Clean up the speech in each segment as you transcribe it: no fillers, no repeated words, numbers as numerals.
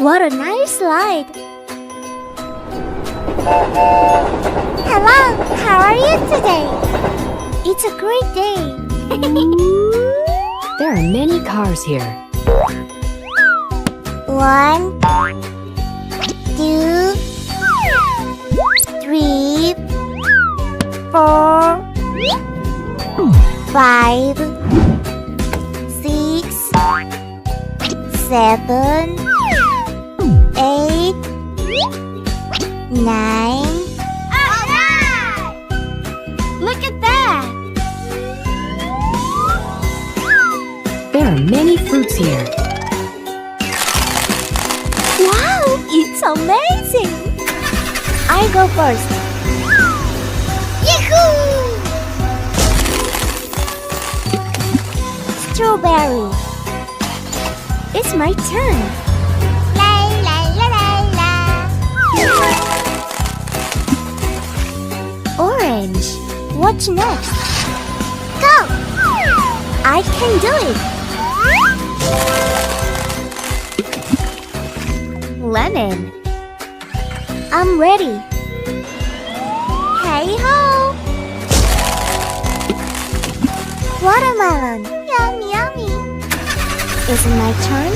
What a nice slide! Hello, how are you today? It's a great day. There are many cars here. 1, 2, 3, 4, 5, 6, 7, 8, 9. Look at that! There are many fruits here. Wow, it's amazing! I go first. Yahoo! Strawberry. It's my turn. La la la la la. Orange. What's next? Go! I can do it. Lemon. I'm ready. Hey ho! Watermelon. Yummy, yummy. Is it my turn?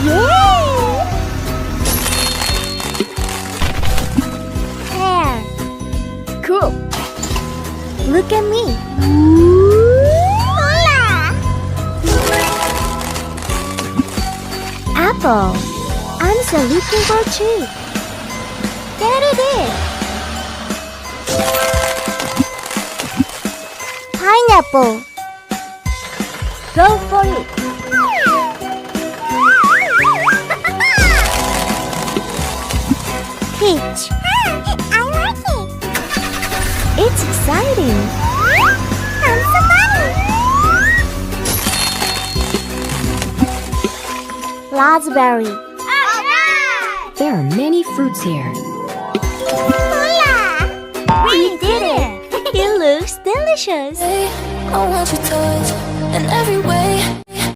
Yay! Pear. Cool. Look at me. Hola! Apple. I'm still looking for a tree. There it is. Pineapple. Go for it. Peach. I like it. It's exciting. I'm so funny. Raspberry. There are many fruits here. Hola! We did it! It looks delicious. I want your touch in every way.